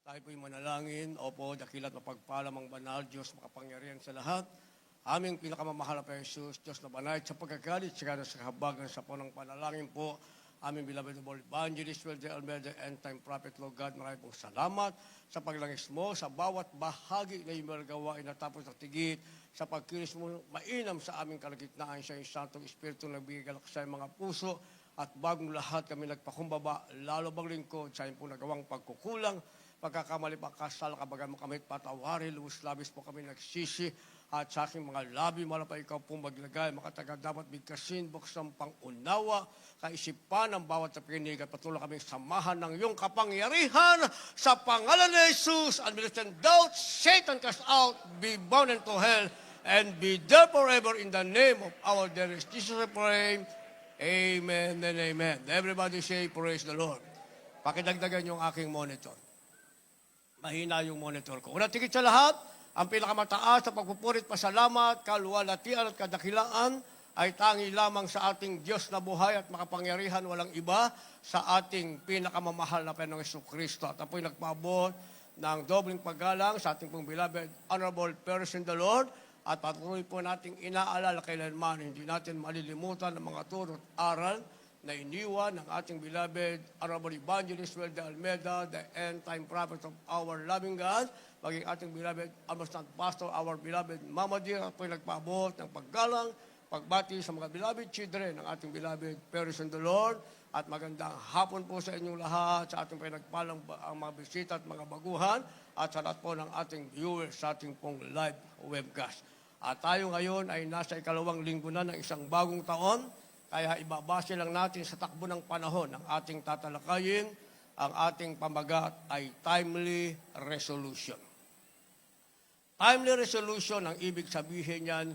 Tayo po'y manalangin. Opo, dakilat mapagpalam ang banal, Diyos makapangyarihan sa lahat. Aming pinakamamahal na Jesus, Diyos na banay sa pagkagalit, sigara sa kahabagan sa punong panalangin po. Aming beloved Lord Evangelist, Wilder Almeida, End Time Prophet, Lord God, maraming pong salamat sa paglangis mo, sa bawat bahagi na iyong gawain na tapos na tigit, sa pagkilos mo, mainam sa aming kalagitnaan siya yung Santong Espiritu na bigay sa mga puso, at bagong lahat kami nagpakumbaba, lalo bang lingkod sa iyong pong nagawang pagkukulang, pagkakamali pa kasal, kabagan mo kami patawarin, luwis labis po kami nagsisi, at sa aking mga labi, malapay ikaw pong maglagay, makataga dapat bigkasin, buksan pang-unawa, kaisipan ng bawat napinig, at patuloy kaming samahan ng iyong kapangyarihan, sa pangalan ni Jesus, and militant doubt, Satan cast out, be bound into hell, and be there forever in the name of our dearest Jesus I pray. Amen and amen. Everybody say, praise the Lord. Pakidagdagan yung aking monitor. Mahina yung monitor ko. Una tigit sa lahat, ang pinakamataas sa pagpupurit, pasalamat, kaluwalhatian at kadakilaan ay tangi lamang sa ating Diyos na buhay at makapangyarihan, walang iba sa ating pinakamamahal na Panginoong Jesucristo. At apo'y nagpaabot ng dobling paggalang sa ating pong beloved, honorable parents in the Lord, at patuloy po nating inaalala kailanman, hindi natin malilimutan ang mga turo at aral na iniwan ng ating beloved Honorable Evangelist Wilder Almeida, the end-time prophet of our loving God, maging ating beloved Almastant Pastor, our beloved Mama Dear, at po nagpaabot ng paggalang, pagbati sa mga beloved children ng ating beloved parents in the Lord, at magandang hapon po sa inyong lahat, sa ating pinagpalang ang mga bisita at mga baguhan, at sa lahat po ng ating viewers sa ating pong live webcast. At tayo ngayon ay nasa ikalawang linggo na ng isang bagong taon, kaya ibabase lang natin sa takbo ng panahon ng ating tatalakayin, ang ating pamagat ay timely resolution. Timely resolution, ang ibig sabihin niyan,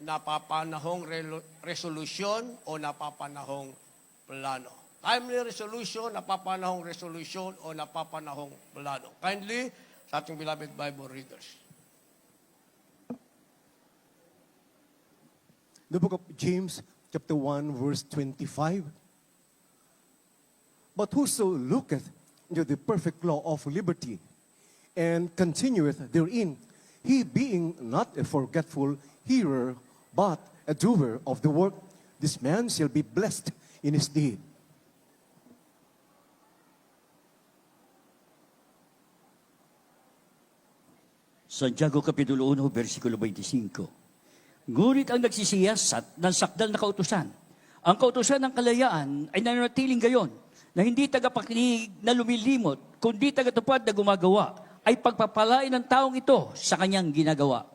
napapanahong resolution o napapanahong plano. Timely resolution, napapanahong resolution o napapanahong plano. Kindly, sa ating beloved Bible readers. The book of James, chapter 1, verse 25. But whoso looketh into the perfect law of liberty, and continueth therein, he being not a forgetful hearer, but a doer of the work, this man shall be blessed in his deed. Santiago Kapitulo 1, versikulo 25. Ngunit ang nagsisiyasat ng sakdal na kautusan, ang kautusan ng kalayaan ay nananatiling gayon, na hindi tagapakinig na lumilimot, kundi tagatupad na gumagawa, ay pagpapalain ng taong ito sa kanyang ginagawa.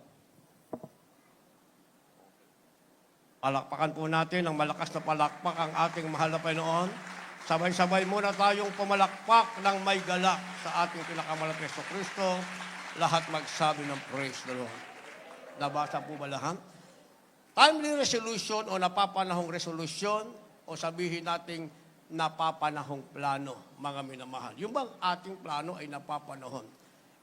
Palakpakan po natin ng malakas na palakpak ang ating mahal na Panginoon. Sabay-sabay muna tayong pumalakpak ng may galak sa ating pinakamalaki na Jesucristo. Lahat magsabi ng praise the Lord. Nabasa po ba lahat? Timely resolution o napapanahong resolution o sabihin nating napapanahong plano, mga minamahal. Yung bang ating plano ay napapanahon?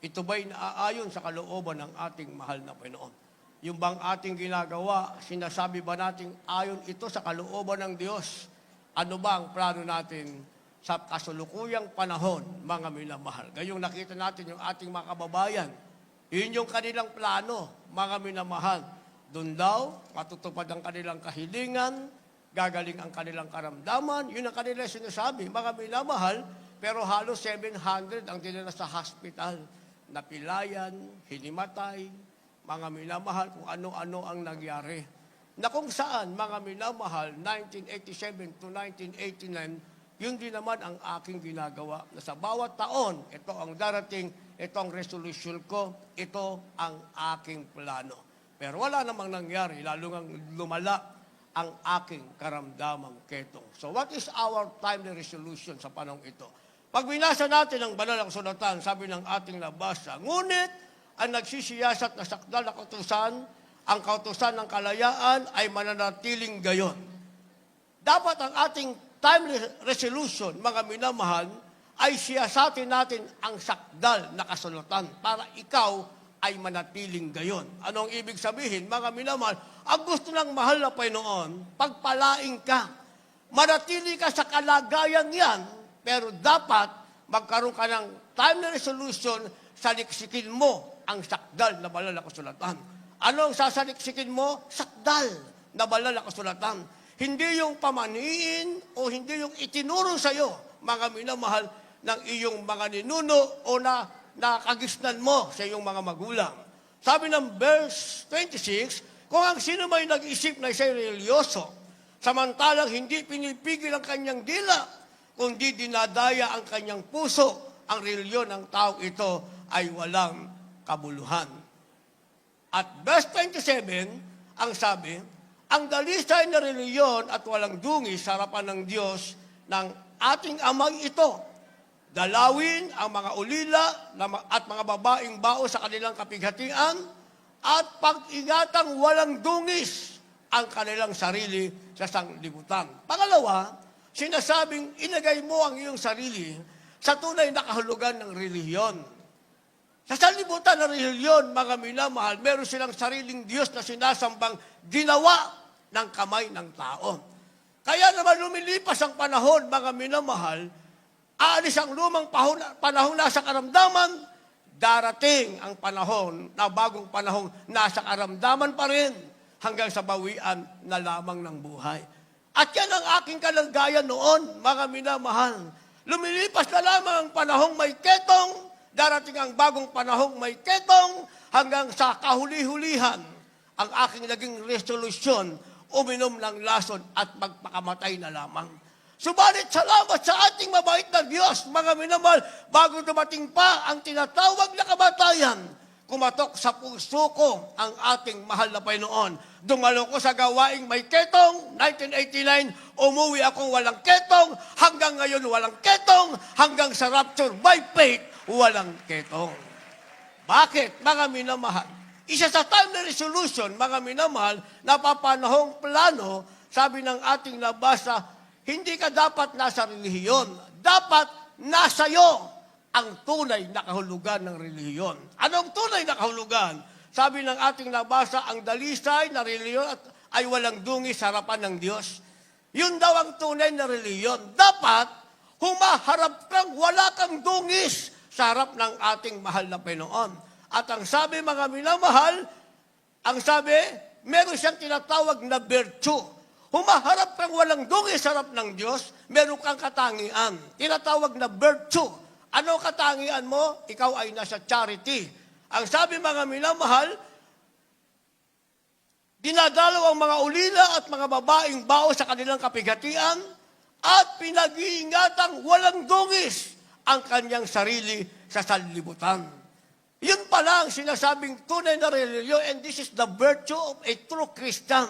Ito ba'y naaayon sa kalooban ng ating mahal na Panginoon? Yung bang ating ginagawa, sinasabi ba nating ayon ito sa kalooban ng Diyos? Ano ba ang plano natin sa kasulukuyang panahon, mga minamahal? Gayong nakita natin yung ating mga kababayan, yun yung kanilang plano, mga minamahal. Doon daw, matutupad ang kanilang kahilingan, gagaling ang kanilang karamdaman, yun ang kanilang sinasabi, mga minamahal, pero halos 700 ang dinala sa hospital. Napilayan, hinimatay, mga minamahal, kung ano-ano ang nangyari. Na kung saan, mga minamahal, 1987 to 1989, yun din naman ang aking ginagawa. Na sa bawat taon, ito ang darating, ito ang resolution ko, ito ang aking plano. Pero wala namang nangyari, lalo ngang lumala ang aking karamdamang ketong. So what is our timely resolution sa panahon ito? Pag binasa natin ang banal na kasulatan, sabi ng ating nabasa, ngunit ang nagsisiyasat na sakdal na kautusan, ang kautusan ng kalayaan ay mananatiling gayon. Dapat ang ating timely resolution, mga minamahal, ay siyasatin natin ang sakdal na kasulatan para ikaw ay manatiling gayon. Anong ibig sabihin? Mga minamahal, ang gusto ng mahal na Panginoon, pagpalaing ka. Manatili ka sa kalagayan yan, pero dapat magkaroon ka ng time na resolution, saliksikin mo ang sakdal na banal na kasulatan. Anong sasaliksikin mo? Sakdal na banal na kasulatan. Hindi yung pamaniin o hindi yung itinuro sa iyo, mga minamahal, ng iyong mga ninuno o na nakagisnan mo sa iyong mga magulang. Sabi ng verse 26, kung ang sino may nag-isip na siya'y religyoso, samantalang hindi pinipigil ang kanyang dila, kundi dinadaya ang kanyang puso, ang reliyon ng tao ito ay walang kabuluhan. At verse 27, ang sabi, ang dalisay na reliyon at walang dungis sa harapan ng Diyos ng ating amang ito, dalawin ang mga ulila at mga babaeng bao sa kanilang kapighatian at pag-ingatang walang dungis ang kanilang sarili sa sanglibutan. Pangalawa, sinasabing ilagay mo ang iyong sarili sa tunay na kahulugan ng relihiyon. Sa sanlibutan ng relihiyon, mga minamahal, meron silang sariling Diyos na sinasambang ginawa ng kamay ng tao. Kaya naman lumilipas ang panahon, mga minamahal, aalis ang lumang panahon nasa karamdaman, darating ang panahon na bagong panahon nasa karamdaman pa rin hanggang sa bawian na lamang ng buhay. At yan ang aking kalagayan noon, mga minamahal. Lumilipas na lamang ang panahong may ketong, darating ang bagong panahong may ketong, hanggang sa kahuli-hulihan, ang aking naging resolusyon, uminom ng lason at magpakamatay na lamang. Subalit salamat sa ating mabait na Diyos, mga minamahal, bago dumating pa ang tinatawag na kamatayan, kumatok sa puso ko ang ating mahal na Panginoon. Dumalo ko sa gawaing may ketong, 1989, umuwi akong walang ketong, hanggang ngayon walang ketong, hanggang sa rapture by faith, walang ketong. Bakit, mga minamahal? Isa sa time na resolution, mga minamahal, napapanahong plano, sabi ng ating nabasa, hindi ka dapat nasa relihiyon. Dapat nasa iyo ang tunay na kahulugan ng relihiyon. Anong tunay na kahulugan? Sabi ng ating nabasa, ang dalisay na relihiyon ay walang dungis sa harapan ng Diyos. Yun daw ang tunay na relihiyon. Dapat humaharap kang wala kang dungis sa harap ng ating mahal na Panginoon. At ang sabi, mga minamahal, ang sabi, meron siyang tinatawag na virtue. Humaharap kang walang dungis sa harap ng Diyos, meron kang katangian. Tinatawag na virtue. Ano katangian mo? Ikaw ay nasa charity. Ang sabi, mga minamahal, dinadalaw ang mga ulila at mga babaeng bao sa kanilang kapighatian at pinag-iingatang walang dungis ang kanyang sarili sa sanlibutan. Yun pala ang sinasabing tunay na religion, and this is the virtue of a true Christian.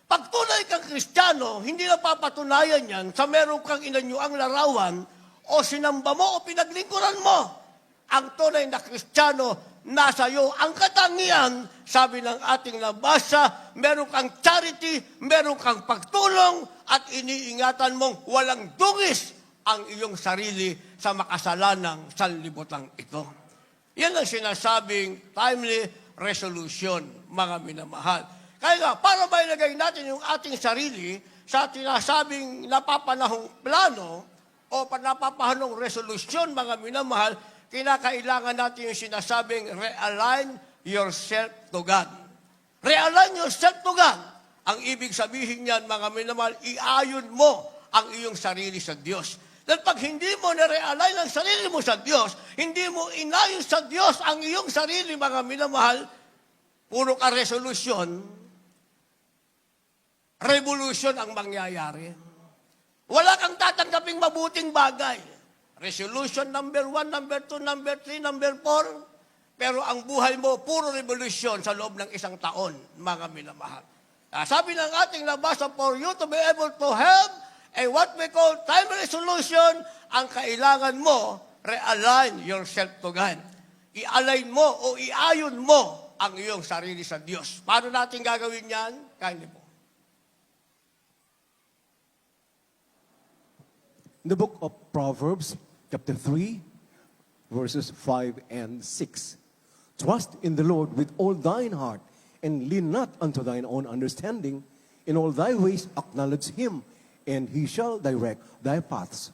Pag tunay kang Kristiyano, hindi napapatunayan yan sa meron kang inanyuang larawan o sinamba mo o pinaglingkuran mo. Ang tunay na Kristiyano, nasa iyo ang katangian, sabi ng ating nabasa, meron kang charity, meron kang pagtulong, at iniingatan mong walang dungis ang iyong sarili sa makasalanang sanlibutan ito. Yan ang sinasabing timely resolution, mga minamahal. Kaya nga, para mailagay natin yung ating sarili sa tinasabing napapanahong plano o napapahanong resolusyon, mga minamahal, kinakailangan natin yung sinasabing realign yourself to God. Realign yourself to God. Ang ibig sabihin niyan, mga minamahal, iayon mo ang iyong sarili sa Diyos. Dahil pag hindi mo na-realign ang sarili mo sa Diyos, hindi mo inayon sa Diyos ang iyong sarili, mga minamahal, puro ka resolusyon, revolution ang mangyayari. Wala kang tatanggaping mabuting bagay. Resolution number 1, number 2, number 3, number 4. Pero ang buhay mo, puro revolution sa loob ng isang taon, mga minamahal. Sabi ng ating nabasa, for you to be able to have a what we call time resolution, ang kailangan mo, realign yourself to God. I-align mo o iayon mo ang iyong sarili sa Diyos. Paano natin gagawin yan? Kindly po. In the book of Proverbs, chapter 3, verses 5 and 6. Trust in the Lord with all thine heart, and lean not unto thine own understanding. In all thy ways acknowledge him, and he shall direct thy paths.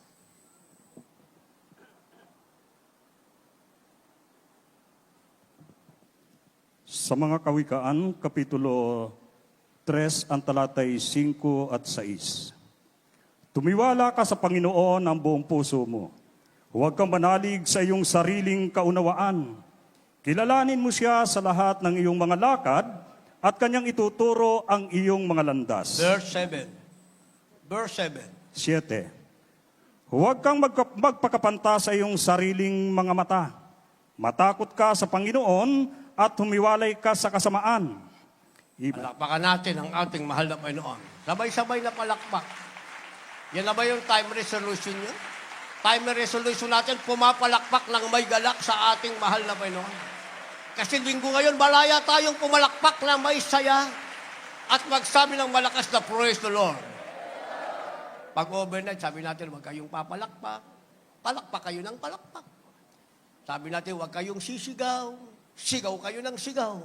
Sa mga kawikaan, Kapitulo 3, ang talatay 5 at 6. Tumiwala ka sa Panginoon ng buong puso mo. Huwag kang manalig sa iyong sariling kaunawaan. Kilalanin mo siya sa lahat ng iyong mga lakad at kanyang ituturo ang iyong mga landas. Verse 7. Verse 7. 7. Huwag kang magpakapanta sa iyong sariling mga mata. Matakot ka sa Panginoon at humiwalay ka sa kasamaan. Palakpakan natin ang ating mahal na Panginoon. Sabay-sabay na palakpak. Yan na ba yung time resolution nyo? Time resolution natin, pumapalakpak ng may galak sa ating mahal na Panginoon. Kasi linggo ngayon, malaya tayong pumalakpak ng may saya at magsabi ng malakas na praise the Lord. Pag overnight, sabi natin, huwag kayong papalakpak. Palakpak kayo ng palakpak. Sabi natin, huwag kayong sisigaw. Sigaw kayo ng sigaw.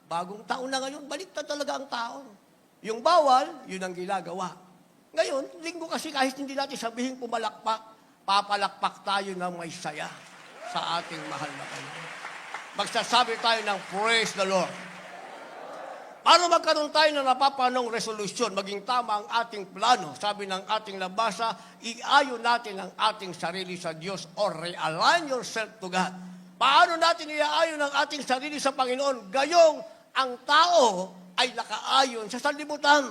Bagong taon na ngayon, baliktad talaga ang tao. Yung bawal, yun ang ginagawa. Ngayon, linggo kasi kahit hindi natin sabihin pumalakpak, papalakpak tayo ng may saya sa ating mahal na Panginoon. Magsasabi tayo ng praise the Lord. Para magkaroon tayo ng napapanong resolusyon, maging tama ang ating plano, sabi ng ating nabasa, iayon natin ang ating sarili sa Diyos or realign yourself to God. Paano natin iaayon ang ating sarili sa Panginoon? Gayong ang tao ay nakaayon sa sanlibutan.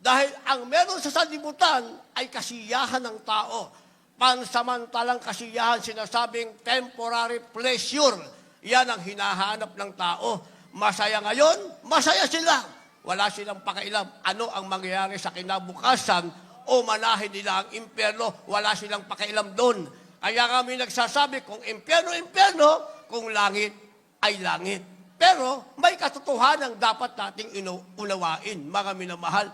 Dahil ang meron sa sanlibutan ay kasiyahan ng tao. Pansamantalang kasiyahan, sinasabing temporary pleasure. Yan ang hinahanap ng tao. Masaya ngayon, masaya sila. Wala silang pakialam ano ang mangyayari sa kinabukasan o manahin nila ang impyerno. Wala silang pakialam doon. Kaya kami nagsasabi, kung impyerno, impyerno, kung langit, ay langit. Pero may katotohanan dapat nating unawain, mga minamahal.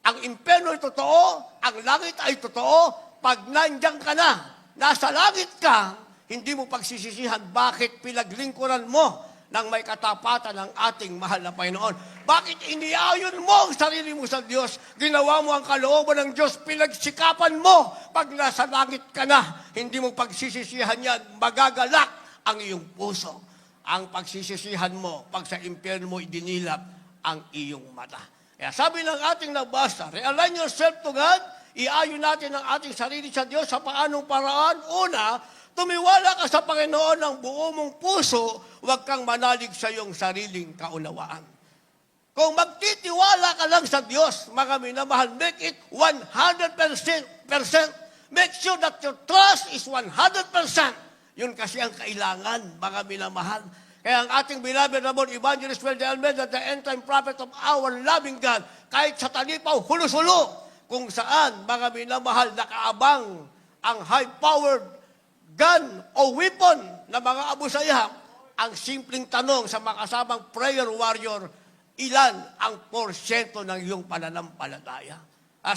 Ang impyerno ay totoo, ang langit ay totoo. Pag nandiyan ka na, nasa langit ka, hindi mo pagsisisihan bakit pinaglingkuran mo ng may katapatan ng ating mahal na Panginoon. Bakit iniayon mo ang sarili mo sa Diyos? Ginawa mo ang kalooban ng Diyos, pinagsikapan mo. Pag nasa langit ka na, hindi mo pagsisisihan yan, magagalak ang iyong puso. Ang pagsisisihan mo, pag sa impyerno mo idinilap ang iyong mata. Kaya sabi ng ating nabasa, realign yourself to God, iayon natin ang ating sarili sa Diyos sa paanong paraan. Una, tumiwala ka sa Panginoon ng buo mong puso, huwag kang manalig sa iyong sariling kaunawaan. Kung magtitiwala ka lang sa Diyos, mga minamahal, make it 100%. Make sure that your trust is 100%. Yun kasi ang kailangan, mga minamahal. Kaya ang ating beloved Ramon Evangelist Well de Almeida, the end-time prophet of our loving God, kahit sa talipaw, hulo-hulo, kung saan, mga minamahal, nakaabang ang high-powered gun o weapon na mga abusaya, ang simpleng tanong sa mga kasamang prayer warrior, ilan ang porsyento ng iyong pananampalataya?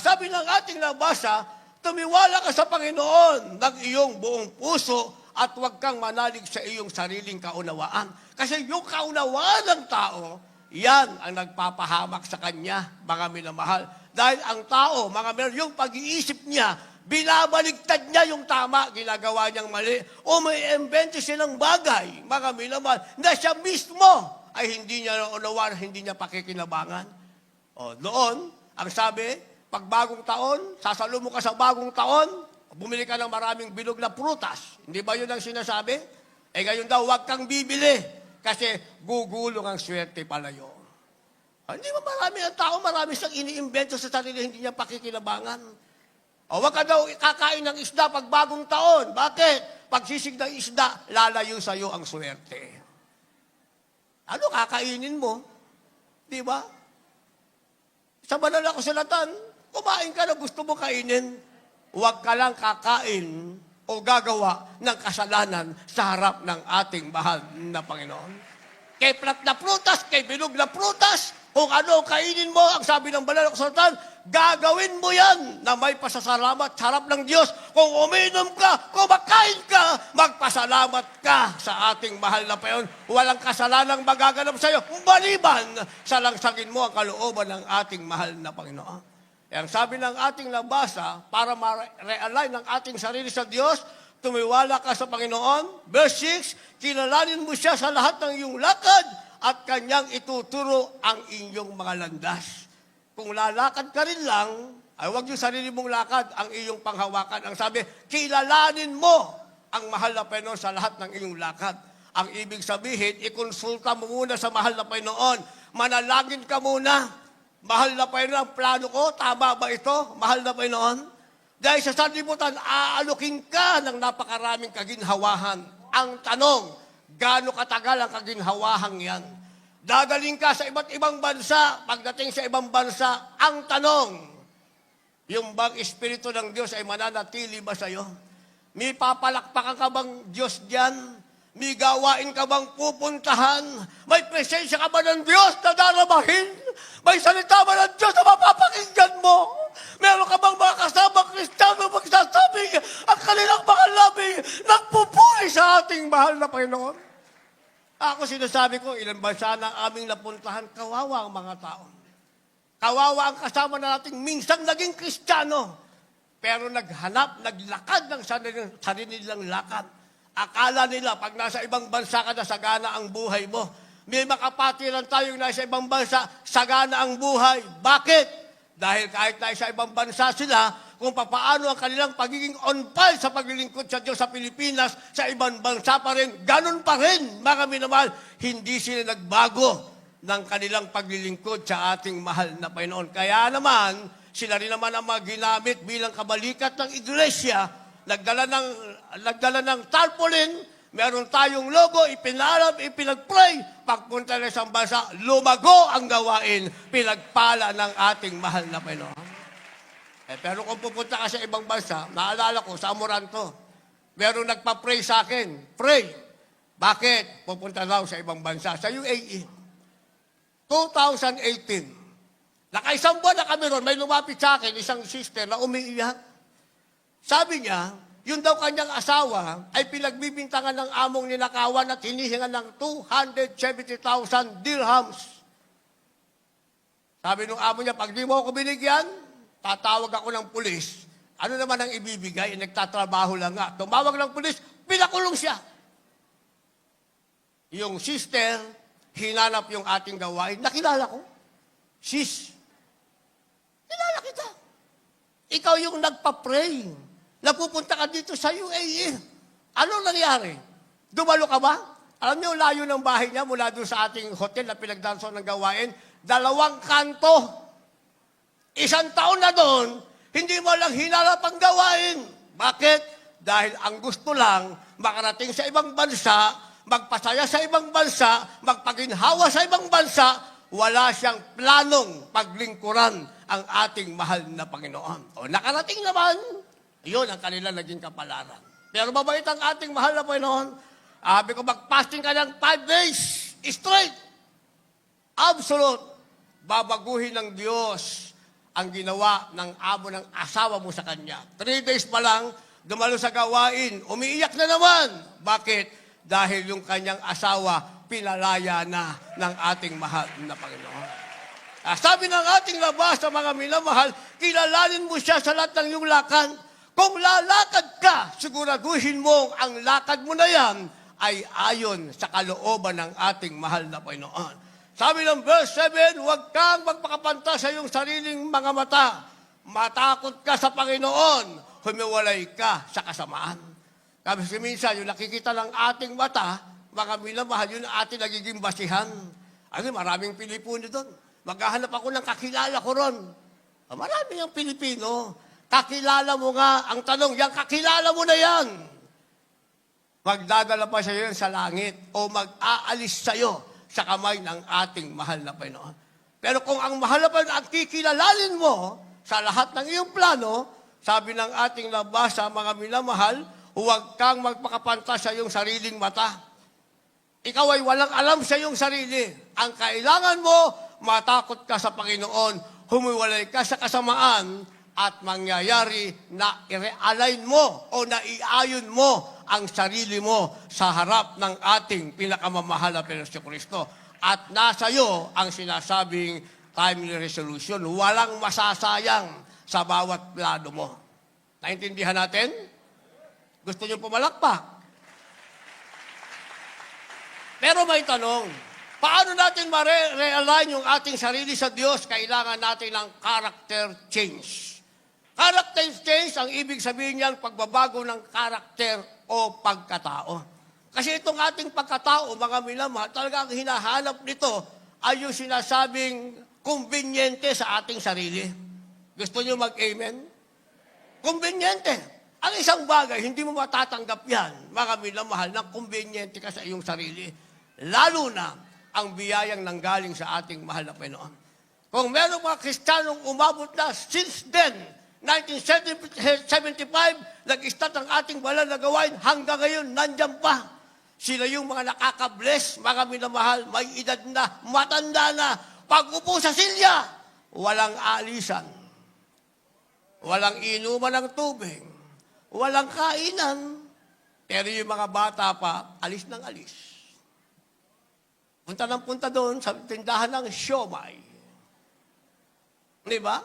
Sabi ng ating nabasa, tumiwala ka sa Panginoon ng iyong buong puso at huwag kang manalig sa iyong sariling kaunawaan. Kasi yung kaunawaan ng tao, yan ang nagpapahamak sa kanya, mga minamahal. Dahil ang tao, yung pag-iisip niya, binabaligtad niya yung tama, ginagawa niyang mali. O may invento silang bagay, mga minamahal, na siya mismo ay hindi niya naunawan, hindi niya pakikinabangan. O doon, ang sabi, pag bagong taon, sasalumo ka sa bagong taon, bumili ka ng maraming bilog na prutas. Hindi ba yun ang sinasabi? Ngayon daw, huwag kang bibili kasi gugulong ang swerte pala yun. Hindi ba marami ang tao, marami siyang iniimbento sa sarili, hindi niya pakikinabangan. O huwag ka daw kakain ng isda pag bagong taon. Bakit? Pag sisig ng isda, lalayo sa iyo ang swerte. Ano kakainin mo? Di ba? Sa banal na kasulatan, kumain ka na gusto mo kainin. Huwag ka lang kakain o gagawa ng kasalanan sa harap ng ating mahal na Panginoon. Kay plat na prutas, kay bilog na prutas, kung ano kainin mo, ang sabi ng banal na kasulatan, gagawin mo yan na may pasasalamat sa harap ng Diyos. Kung uminom ka, kumakain ka, magpasalamat ka sa ating mahal na Panginoon. Walang kasalanang magaganap sa iyo, maliban sa langsangin mo ang kalooban ng ating mahal na Panginoon. Ang sabi ng ating nabasa, para ma-realign ang ating sarili sa Diyos, tumiwala ka sa Panginoon. Verse 6, kilalanin mo siya sa lahat ng iyong lakad at kanyang ituturo ang inyong mga landas. Kung lalakad ka rin lang, ay huwag yung sarili mong lakad, ang iyong panghawakan. Ang sabi, kilalanin mo ang mahal na Panginoon sa lahat ng iyong lakad. Ang ibig sabihin, ikonsulta mo muna sa mahal na Panginoon. Manalangin ka muna. Mahal na Panginoon, ang plano ko, tama ba ito? Mahal na Panginoon? Dahil sa sanlibutan, aalukin ka ng napakaraming kaginhawahan. Ang tanong, gaano katagal ang kaginhawahang yan? Dadaling ka sa iba't ibang bansa. Pagdating sa ibang bansa, ang tanong, yung bang Espiritu ng Diyos ay mananatili ba sa'yo? May papalakpakan ka bang Diyos diyan? May gawain ka bang pupuntahan? May presensya ka ba ng Diyos na daramahin? May salita ba ng Diyos na mapapakinggan mo? Meron ka bang mga kasama Kristiyano magsasabing ang kanilang mga labi nagpupuri sa ating mahal na Panginoon? Ako sinasabi ko, ilang bansa na aming napuntahan, kawawa ang mga tao. Kawawa ang kasama na nating minsan naging Kristiyano. Pero naghanap, naglakad ng sarili nilang lakad. Akala nila, pag nasa ibang bansa ka na, sagana ang buhay mo. May makapatiran tayong nasa ibang bansa, sagana ang buhay. Bakit? Dahil kahit nasa ibang bansa sila, kung papaano ang kanilang pagiging on fire sa paglilingkod sa Diyos sa Pilipinas, sa ibang bansa pa rin, ganun pa rin, mga minamahal, hindi sila nagbago ng kanilang paglilingkod sa ating mahal na Panginoon. Kaya naman, sila rin naman ang mga ginamit bilang kabalikat ng iglesia, nagdala ng tarpaulin, meron tayong logo, ipinarap, ipinag-pray, pagpunta ng isang bansa, lumago ang gawain, pinagpala ng ating mahal na Panginoon. Pero kung pupunta ka sa ibang bansa, naalala ko, sa Amoranto, meron nagpa-pray sa akin, pray. Bakit? Pupunta daw sa ibang bansa, sa UAE. 2018, nakaisang buwan na kami ron, may lumapit sa akin, isang sister na umiiyak. Sabi niya, yun daw kanyang asawa ay pinagbibintangan ng among ninakawan at hinihingan ng 270,000 dirhams. Sabi nung amo niya, pag di mo ako binigyan, tatawag ako ng pulis. Ano naman ang ibibigay? Nagtatrabaho lang nga. Tumawag ng pulis, pinakulong siya. Yung sister, hinanap yung ating gawain. Nakilala ko. Sis, kilala kita. Ikaw yung nagpa-pray. Napupunta ka dito sa UAE. Anong nangyari? Dumalo ka ba? Alam niyo, layo ng bahay niya mula doon sa ating hotel na pinagdanso ng gawain. 2 kanto. 1 taon na doon, hindi mo lang hinarap ang gawain. Bakit? Dahil ang gusto lang, makarating sa ibang bansa, magpasaya sa ibang bansa, magpaginhawa sa ibang bansa, wala siyang planong paglingkuran ang ating mahal na Panginoon. O nakarating naman, yun ang kanila naging kapalaran. Pero mabait ang ating mahal na Panginoon. Sabi ko, mag-fasting ka ng 5 days straight. Absolute. Babaguhin ng Diyos ang ginawa ng amo ng asawa mo sa kanya. 3 days pa lang, dumalo sa gawain, umiiyak na naman. Bakit? Dahil yung kanyang asawa, pinalaya na ng ating mahal na Panginoon. Sabi ng ating labas sa mga minamahal, kilalanin mo siya sa lahat ng iyong lakad. Kung lalakad ka, siguraduhin mo ang lakad mo na yan ay ayon sa kalooban ng ating mahal na Panginoon. Sabi ng verse 7, huwag kang magpakapanta sa iyong sariling mga mata. Matakot ka sa Panginoon, humiwalay ka sa kasamaan. Kasi minsan, yung nakikita ng ating mata, mga minamahal, yun ang ating nagiging basihan. Maraming Pilipino doon. Maghahanap ako ng kakilala ko ron. Maraming ang Pilipino. Kakilala mo nga. Ang tanong, yung kakilala mo na yan. Magdadala pa siya yun sa langit o mag-aalis sa'yo sa kamay ng ating mahal na Panginoon. Pero kung ang mahal na Panginoon ang kikilalalin mo sa lahat ng iyong plano, sabi ng ating nabasa, mga minamahal, huwag kang magpakapanta sa iyong sariling mata. Ikaw ay walang alam sa iyong sarili. Ang kailangan mo, matakot ka sa Panginoon, humiwalay ka sa kasamaan, at mangyayari na i-realign mo o na iayon mo ang sarili mo sa harap ng ating pinakamamahal na Panginoon Kristo. At nasa iyo ang sinasabing timely resolution. Walang masasayang sa bawat plano mo. Naintindihan natin? Gusto niyo pumalakpak? Pero may tanong, paano natin ma-realign yung ating sarili sa Diyos? Kailangan natin ng character change. Character change, ang ibig sabihin niyan, pagbabago ng karakter o pagkatao. Kasi itong ating pagkatao, mga minamahal, talagang hinahanap nito ay yung sinasabing kumbinyente sa ating sarili. Gusto niyo mag-amen? Kumbinyente. Ang isang bagay, hindi mo matatanggap yan, mga minamahal, na kumbinyente ka sa iyong sarili. Lalo na ang biyayang nanggaling sa ating mahal na Panginoon. Kung merong mga Kristiyanong umabot na since then, 1975, nag-start ang ating banal na gawain, hanggang ngayon, nandyan pa. Sila yung mga nakaka-bless, mga minamahal, may edad na, matanda na. Pag-upo sa silya, walang alisan. Walang inuman ng tubig. Walang kainan. Pero yung mga bata pa, alis ng alis. Punta ng punta doon sa tindahan ng siomay. Di ba?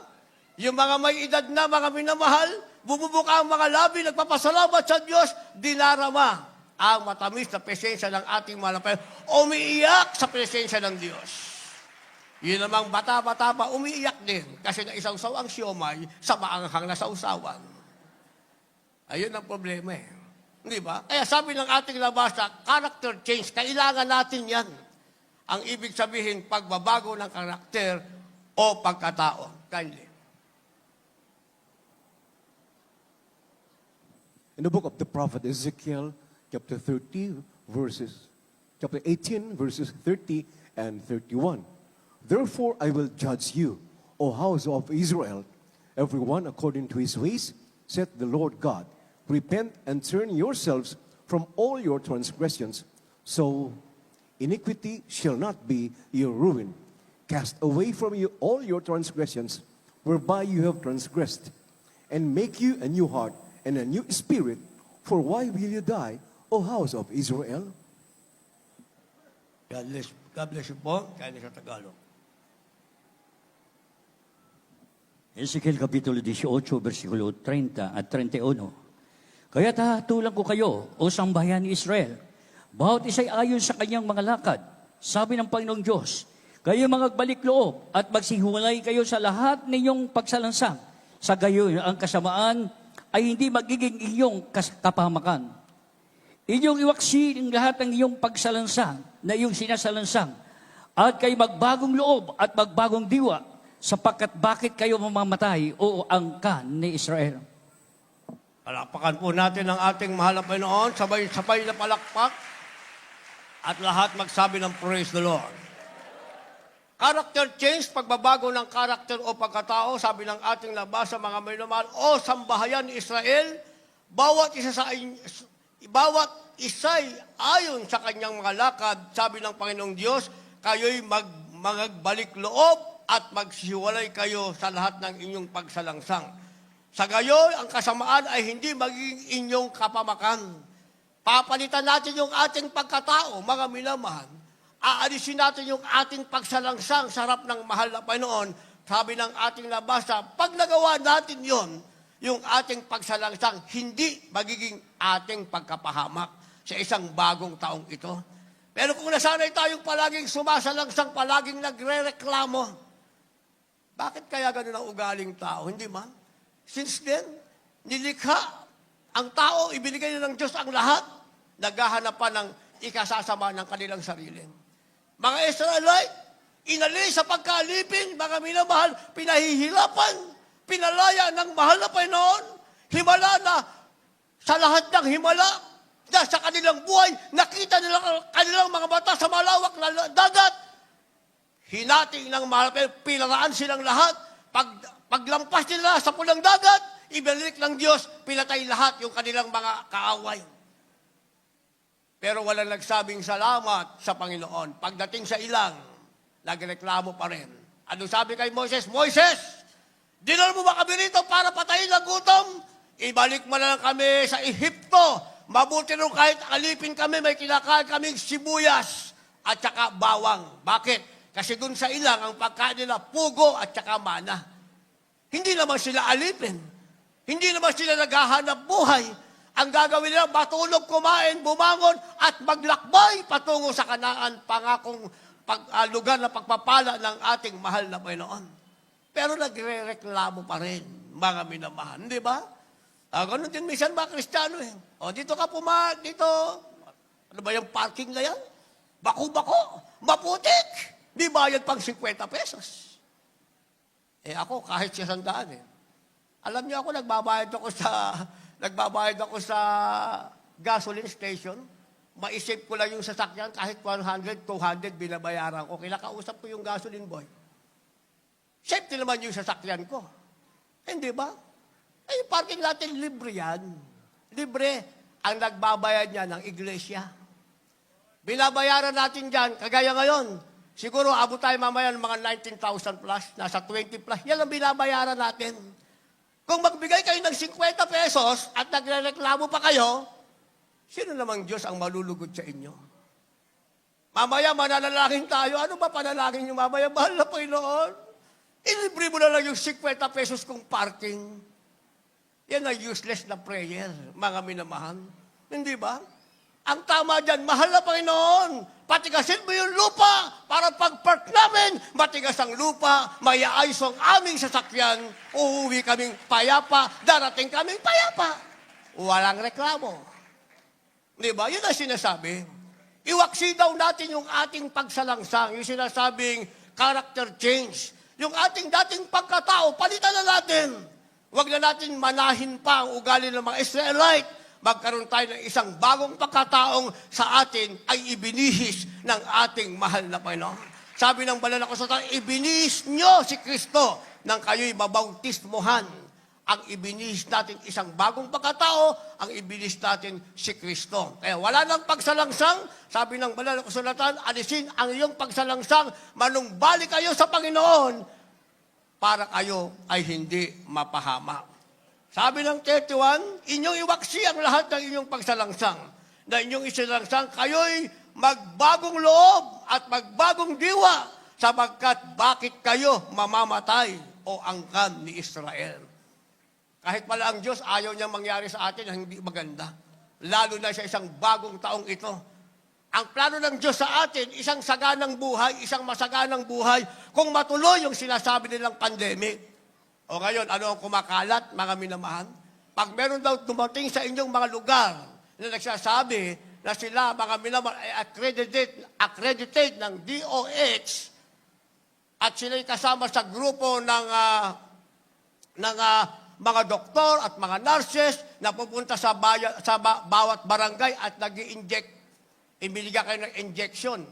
Yung mga may edad na, mga minamahal, bumubuka ang mga labi, nagpapasalamat sa Diyos, dinarama ang matamis na presensya ng ating mahal na Panginoon. Umiiyak sa presensya ng Diyos. Yun namang bata-bata pa, umiiyak din kasi naisawsaw ang siomay sa maanghang na sausawan. Ayun ang problema eh. Di ba? Kaya sabi ng ating nabasa, character change, kailangan natin yan. Ang ibig sabihin, pagbabago ng karakter o pagkatao. Kindly. In the book of the prophet Ezekiel, chapter 18, verses 30 and 31. Therefore I will judge you, O house of Israel, everyone according to his ways, saith the Lord God. Repent and turn yourselves from all your transgressions, so iniquity shall not be your ruin. Cast away from you all your transgressions, whereby you have transgressed, and make you a new heart and a new spirit. For why will you die, O house of Israel? God bless you po. Kaya sa Tagalog. Ezekiel Kapitulo 18, versikulo 30 at 31. Kaya hatulan ko kayo, o sambayan ni Israel, bawat isa'y ayon sa kanyang mga lakad. Sabi ng Panginoong Diyos, kayo magbalik loob at magsihiwalay kayo sa lahat ninyong pagsalansang. Sa gayon, ang kasamaan ay hindi magiging inyong kapahamakan. Inyong iwaksi ang lahat ng iyong pagsalansang na iyong sinasalansang at kayo magbagong loob at magbagong diwa sapagkat bakit kayo mamamatay o angkan ni Israel. Palapakan po natin ang ating mahal na Panginoon, sabay-sabay na palakpak, at lahat magsabi ng praise the Lord. Character change, pagbabago ng karakter o pagkatao, sabi ng ating nabasa mga minamahal, o sambahayan ni Israel, bawat isa'y ayon sa kanyang mga lakad, sabi ng Panginoong Diyos, kayo'y magbalik loob at magsihiwalay kayo sa lahat ng inyong pagsalangsang. Sa gayon, ang kasamaan ay hindi magiging inyong kapamakan. Papalitan natin yung ating pagkatao, mga minamahal. Aalisin natin yung ating pagsalangsang sa harap ng mahal na Panginoon. Sabi ng ating nabasa, pag nagawa natin yon, yung ating pagsalangsang, hindi magiging ating pagkapahamak sa isang bagong taong ito. Pero kung nasanay tayong palaging sumasalangsang, palaging nagre-reklamo, bakit kaya ganun ang ugaling tao? Hindi man. Since then, nilikha ang tao, ibinigay na ng Diyos ang lahat, naghahanap pa ng ikasasama ng kanilang sarili. Mga Israelite, inalis sa pagkalipin, mga minamahal, pinahihirapan, pinalaya ng mahal na Panginoon, himala na sa lahat ng himala, na sa kanilang buhay, nakita nila kanilang mga mata sa malawak na dagat, hinating ng mahal na Panginoon, pinaraan silang lahat, paglampas nila sa pulang dagat, ibalik ng Diyos, pinatay lahat yung kanilang mga kaaway. Pero walang nagsabing salamat sa Panginoon. Pagdating sa ilang, nagreklamo pa rin. Ano sabi kay Moises? Moises, dinala mo ba kami rito para patayin ang gutom? Ibalik mo na lang kami sa Ehipto. Mabuti rin kahit alipin kami, may kinakain kaming sibuyas at saka bawang. Bakit? Kasi dun sa ilang, ang pagkain nila, pugo at saka mana. Hindi naman sila alipin. Hindi naman sila naghahanap buhay. Ang gagawin nila, matulog, kumain, bumangon, at maglakbay patungo sa Kanaan, pangakong lugar na pagpapala ng ating mahal na Panginoon. Pero nagre-reklamo pa rin, mga minamahal. Di ba? Ganun din minsan mga Kristiyano eh. O, dito ka dito. Ano ba yung parking na yan? Bako-bako, maputik. Di bayad pang 50 pesos. Eh ako, kahit 100 eh. Alam niyo ako, nagbabayad ako sa gasoline station. Maisip ko lang yung sasakyan, kahit 100, 200, binabayaran ko. Kinakausap ko yung gasoline boy. Safety naman yung sasakyan ko. Hindi ba? Eh, yung parking natin, libre yan. Libre. Ang nagbabayad niya ng iglesia. Binabayaran natin dyan, kagaya ngayon, siguro abot tayo mamaya ng mga 19,000 plus, nasa 20 plus, yan ang binabayaran natin. Kung magbigay kayo ng 50 pesos at nagrereklamo pa kayo, sino namang Diyos ang malulugod sa inyo? Mamaya mananalangin tayo. Ano ba panalangin nyo mamaya? Mahal na Panginoon. Ilibre mo na lang yung 50 pesos kung parking. Yan ang useless na prayer, mga minamahal. Hindi ba? Ang tama dyan, mahal na Panginoon, patigasin mo yung lupa para pag-park namin, matigas ang lupa, mayaayos ang aming sasakyan, uuwi kaming payapa, darating kaming payapa. Walang reklamo. Di ba? Yun ang sinasabi. Iwaksi daw natin yung ating pagsalangsang, yung sinasabing character change. Yung ating dating pagkatao, palitan na natin. Huwag na natin manahin pa ang ugali ng mga Israelite. Magkaroon tayo ng isang bagong pagkataong sa atin ay ibinihis ng ating mahal na Panginoon. Sabi ng banal na kasulatan, ibinihis nyo si Kristo nang kayo'y mabautismohan. Ang ibinihis natin isang bagong pagkatao, ang ibinihis natin si Kristo. Kaya wala nang pagsalangsang, sabi ng banal na kasulatan, alisin ang iyong pagsalangsang, manumbalik kayo sa Panginoon para kayo ay hindi mapahama. Sabi ng 31, inyong iwaksi ang lahat ng inyong pagsalangsang. Na inyong isalangsang, kayo'y magbagong loob at magbagong diwa sapagkat bakit kayo mamamatay o angkan ni Israel. Kahit pala ang Diyos, ayaw niya mangyari sa atin na hindi maganda. Lalo na sa isang bagong taong ito. Ang plano ng Diyos sa atin, isang saganang buhay, isang masaganang buhay, kung matuloy yung sinasabi nilang pandemic. O ngayon, ano ang kumakalat, mga minamahal? Pag meron daw dumating sa inyong mga lugar na nagsasabi na sila, mga minamahal, ay accredited ng DOH at sila'y kasama sa grupo ng mga doktor at mga nurses na pupunta sa bawat barangay at nag-i-inject, ibinigyan kayo ng injection.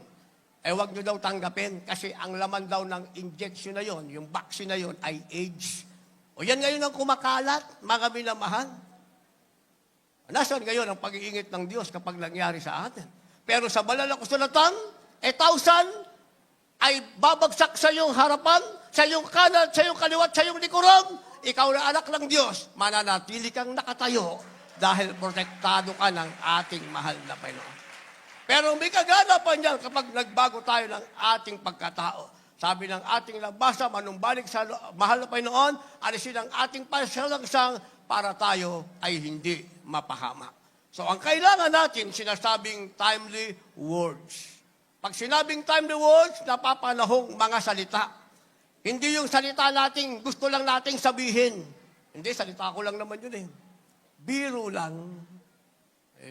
Eh, huwag nyo daw tanggapin kasi ang laman daw ng injection na yon, yung vaccine na yon ay AIDS. O yan ngayon ang kumakalat, mga minamahal. Nasaan ngayon ang pag-iingit ng Diyos kapag nangyari sa atin? Pero sa banal na kasulatan, 1,000 ay babagsak sa iyong harapan, sa iyong kanan, sa iyong kaliwat, sa iyong likuran. Ikaw na anak ng Diyos, mananatili kang nakatayo dahil protektado ka ng ating mahal na Panginoon. Pero may kaganapan niyan kapag nagbago tayo ng ating pagkatao. Sabi ng ating nabasa, manumbalik sa mahal na Panginoon, alisin ang ating pagsalangsang para tayo ay hindi mapahama. So ang kailangan natin, sinasabing timely words. Pag sinabing timely words, napapanahong mga salita. Hindi yung salita nating gusto lang nating sabihin. Hindi, salita ko lang naman yun eh. Biro lang.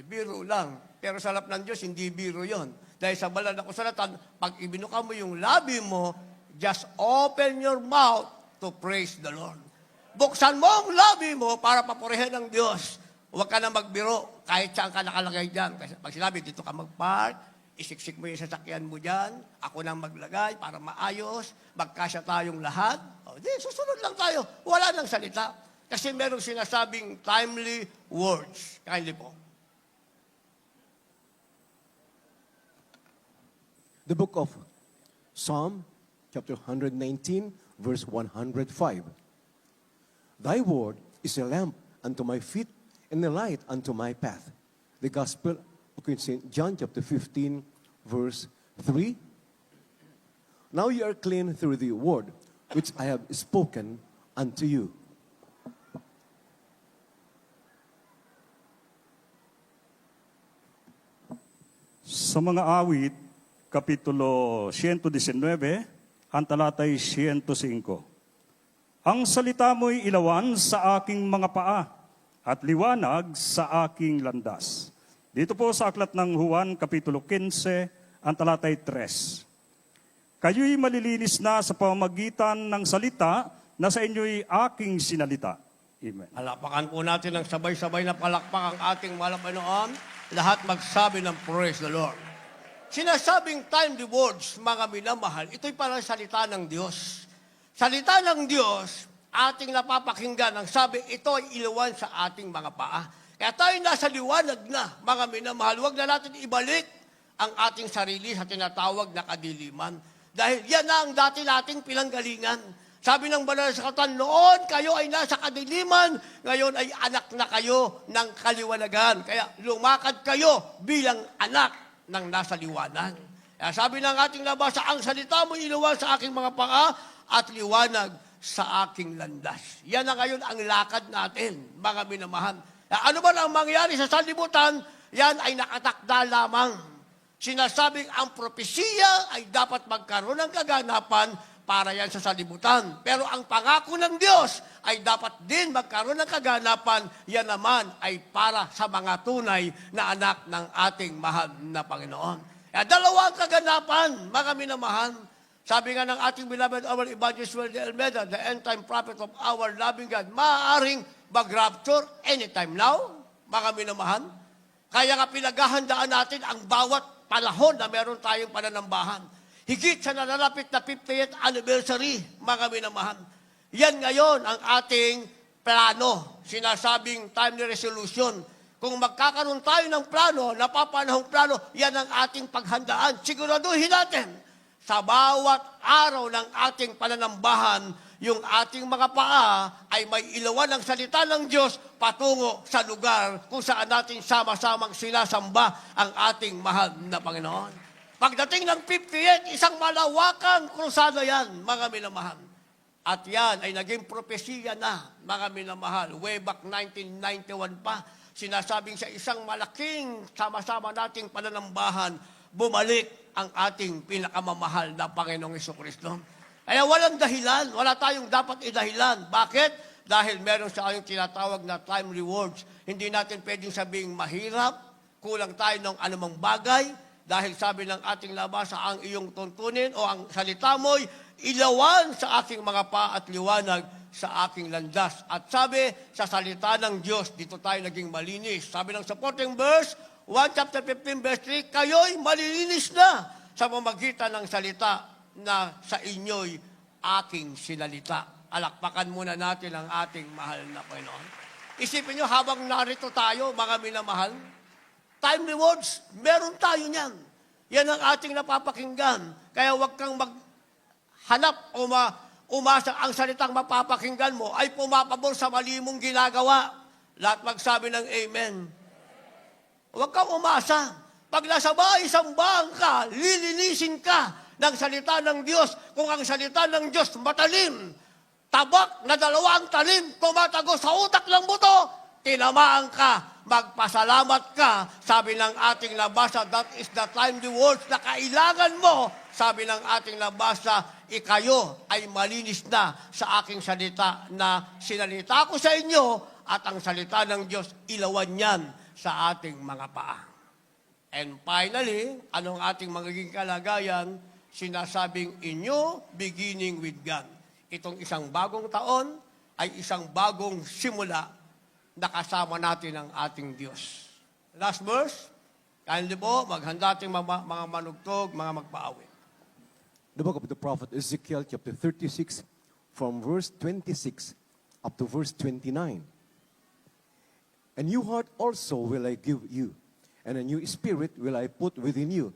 Biro lang. Pero sa harap ng Diyos, hindi biro yon. Dahil sa banal na kasulatan, pag ibinuka mo yung labi mo, just open your mouth to praise the Lord. Buksan mo ang labi mo para papurihin ng Diyos. Huwag ka na magbiro kahit saan ka nakalagay dyan. Kasi pag sinabi, dito ka mag-park, isiksik mo yung sasakyan mo dyan, ako nang maglagay para maayos, magkasya tayong lahat. O, di, susunod lang tayo. Wala nang salita. Kasi merong sinasabing timely words. Kindly po. The book of Psalm, chapter 119, verse 105. Thy word is a lamp unto my feet and a light unto my path. The Gospel of St. John, chapter 15, verse 3. Now you are clean through the word which I have spoken unto you. Sa mga awit, Kapitulo 119, ang talatay 105. Ang salita mo'y ilawan sa aking mga paa at liwanag sa aking landas. Dito po sa aklat ng Juan, Kapitulo 15, ang talatay 3. Kayo'y malilinis na sa pamamagitan ng salita na sa inyo'y aking sinalita. Amen. Alapakan po natin ng sabay-sabay na palakpak ang ating mahal na Panginoon. Lahat magsabi ng praise the Lord. Sinasabing timely words, mga minamahal, ito'y parang salita ng Diyos. Salita ng Diyos, ating napapakinggan, ang sabi, ito ay ilawan sa ating mga paa. Kaya tayo nasa liwanag na, mga minamahal, huwag na natin ibalik ang ating sarili sa tinatawag na kadiliman. Dahil yan na ang dati nating pinanggalingan. Sabi ng banal sa katawan, noon kayo ay nasa kadiliman, ngayon ay anak na kayo ng kaliwanagan. Kaya lumakad kayo bilang anak ng nasa liwanag. Kaya sabi ng ating nabasa, ang salita mo ilawan sa aking mga paa at liwanag sa aking landas. Yan na ngayon ang lakad natin, mga minamahal. Ano ba ang mangyari sa sanlibutan? Yan ay nakatakda lamang. Sinasabing ang propesiya ay dapat magkaroon ng kaganapan para yan sa sanlibutan. Pero ang pangako ng Diyos ay dapat din magkaroon ng kaganapan. Yan naman ay para sa mga tunay na anak ng ating mahal na Panginoon. Kaya dalawang kaganapan, mga minamahal. Sabi nga ng ating beloved our evangelist Willie Almeida, the end-time prophet of our loving God, maaaring mag-rapture anytime now, mga minamahal. Kaya nga pinaghahandaan natin ang bawat panahon na meron tayong pananambahan. Higit sa nalalapit na 50th anniversary, mga minamahal. Yan ngayon ang ating plano, sinasabing timely resolution. Kung magkakaroon tayo ng plano, napapanahong plano, yan ang ating paghandaan. Siguraduhin natin, sa bawat araw ng ating pananambahan, yung ating mga paa ay may ilawan ng salita ng Diyos patungo sa lugar kung saan natin sama-samang sinasamba ang ating mahal na Panginoon. Pagdating ng 58, isang malawakang krusada yan, mga minamahal. At yan ay naging propesiya na, mga minamahal. Way back 1991 pa, sinasabing sa isang malaking sama-sama nating pananambahan, bumalik ang ating pinakamamahal na Panginoong Jesucristo. Kaya walang dahilan, wala tayong dapat idahilan. Bakit? Dahil meron sa ayong tinatawag na time rewards. Hindi natin pwedeng sabing mahirap, kulang tayo ng anumang bagay, dahil sabi ng ating labasa, ang iyong tuntunin o ang salita mo'y ilawan sa aking mga paa at liwanag sa aking landas. At sabi sa salita ng Diyos, dito tayo naging malinis. Sabi ng supporting verse, 1 chapter 15 verse 3, kayo'y malilinis na sa pamamagitan ng salita na sa inyo'y aking sinalita. Alakpakan muna natin ang ating mahal na Panginoon. Isipin nyo, habang narito tayo, mga minamahal, time rewards, meron tayo niyan. Yan ang ating napapakinggan. Kaya huwag kang maghanap o umasa ang salitang mapapakinggan mo ay pumapabor sa mali mong ginagawa. Lahat magsabi ng amen. Huwag kang umasa. Pag nasa bahay, sambahan ka, lilinisin ka ng salita ng Diyos. Kung ang salita ng Diyos matalim, tabak na dalawang talim, tumatago sa utak ng buto, tinamaan ka, magpasalamat ka. Sabi ng ating nabasa, that is the time the words na kailangan mo. Sabi ng ating nabasa, ikayo ay malinis na sa aking salita na sinalita ko sa inyo at ang salita ng Diyos, ilawan yan sa ating mga paa. And finally, anong ating magiging kalagayan? Sinasabing inyo, beginning with God. Itong isang bagong taon ay isang bagong simula na kasama natin ang ating Diyos. Last verse, kindly po, maghanda ating mga manugtog, mga magpaawit. The book of the prophet Ezekiel, chapter 36, from verse 26 up to verse 29. A new heart also will I give you, and a new spirit will I put within you.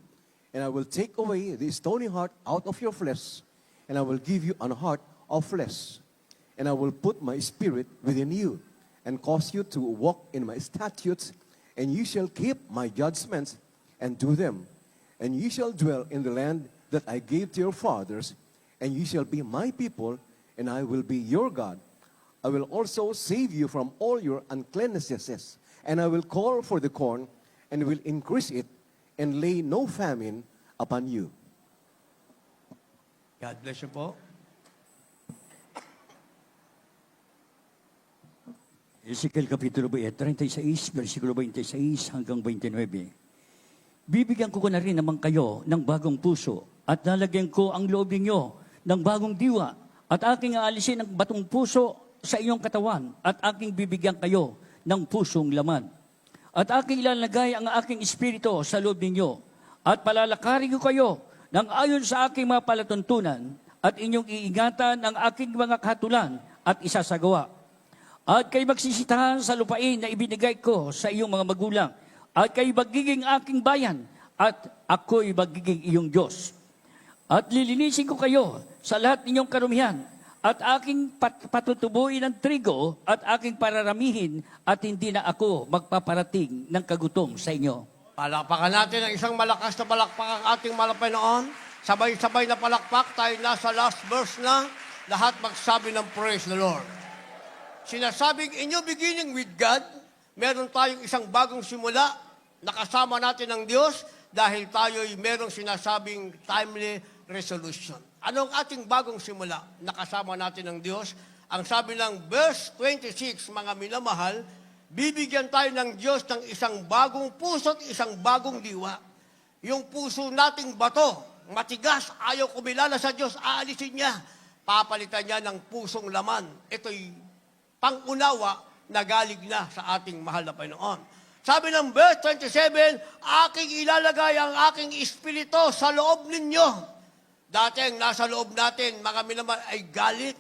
And I will take away the stony heart out of your flesh, and I will give you an heart of flesh. And I will put my spirit within you, and cause you to walk in my statutes, and you shall keep my judgments and do them. And you shall dwell in the land that I gave to your fathers, and you shall be my people, and I will be your God. I will also save you from all your uncleannesses, and I will call for the corn, and will increase it, and lay no famine upon you. God bless you po. Ezekiel Kapitulo 36, versikulo 26 hanggang 29. Bibigyan ko na rin naman kayo ng bagong puso at lalagyan ko ang loob ninyo ng bagong diwa at aking aalisin ang batong puso sa iyong katawan at aking bibigyan kayo ng pusong laman. At aking ilalagay ang aking espiritu sa loob ninyo at palalakarin ko kayo ng ayon sa aking mga palatuntunan at inyong iingatan ang aking mga katulan at isasagawa. At kayo magsisitahan sa lupain na ibinigay ko sa iyong mga magulang. At kayo magiging aking bayan. At ako'y magiging iyong Diyos. At lilinisin ko kayo sa lahat ninyong karumihan. At aking patutubuin ng trigo at aking pararamihin. At hindi na ako magpaparating ng kagutom sa inyo. Palakpakan natin ang isang malakas na palakpak ang ating malapay noon. Sabay-sabay na palakpak, tayo nasa last verse na. Lahat magsabi ng praise the Lord. Sinasabing, in your beginning with God, meron tayong isang bagong simula, nakasama natin ng Diyos, dahil tayo'y merong sinasabing timely resolution. Anong ating bagong simula? Nakasama natin ng Diyos. Ang sabi ng verse 26, mga minamahal, bibigyan tayo ng Diyos ng isang bagong puso at isang bagong diwa. Yung puso nating bato, matigas, ayaw kumilala sa Diyos, aalisin niya. Papalitan niya ng pusong laman. Ito'y pangunawa na galing na sa ating mahal na Panginoon. Sabi ng verse 27, aking ilalagay ang aking espiritu sa loob ninyo. Dati ang nasa loob natin, mga minamahal, ay galit,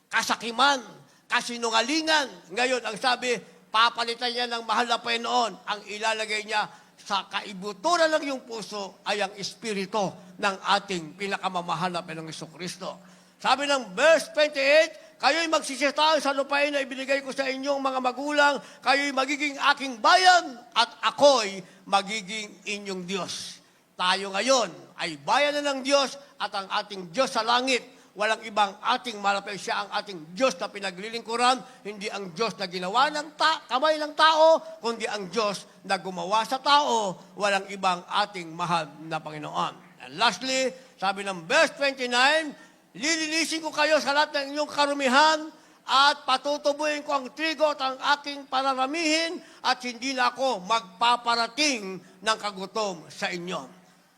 kasakiman, kasinungalingan. Ngayon, ang sabi, papalitan niya ng mahal na Panginoon. Ang ilalagay niya sa kaibuturan ng iyong puso ay ang espiritu ng ating pinakamamahal na Panginoong Jesucristo. Sabi ng verse 28, kayo'y magsisitahan sa lupain na ibinigay ko sa inyong mga magulang, kayo'y magiging aking bayan, at ako'y magiging inyong Diyos. Tayo ngayon ay bayan na ng Diyos, at ang ating Diyos sa langit, walang ibang ating malapit. Siya ang ating Diyos na pinaglilingkuran, hindi ang Diyos na ginawa ng kamay ng tao, kundi ang Diyos na gumawa sa tao, walang ibang ating mahal na Panginoon. And lastly, sabi ng verse 29, lilinisin ko kayo sa lahat ng inyong karumihan at patutubuin ko ang trigo at ang aking pararamihin at hindi na ako magpaparating ng kagutom sa inyo.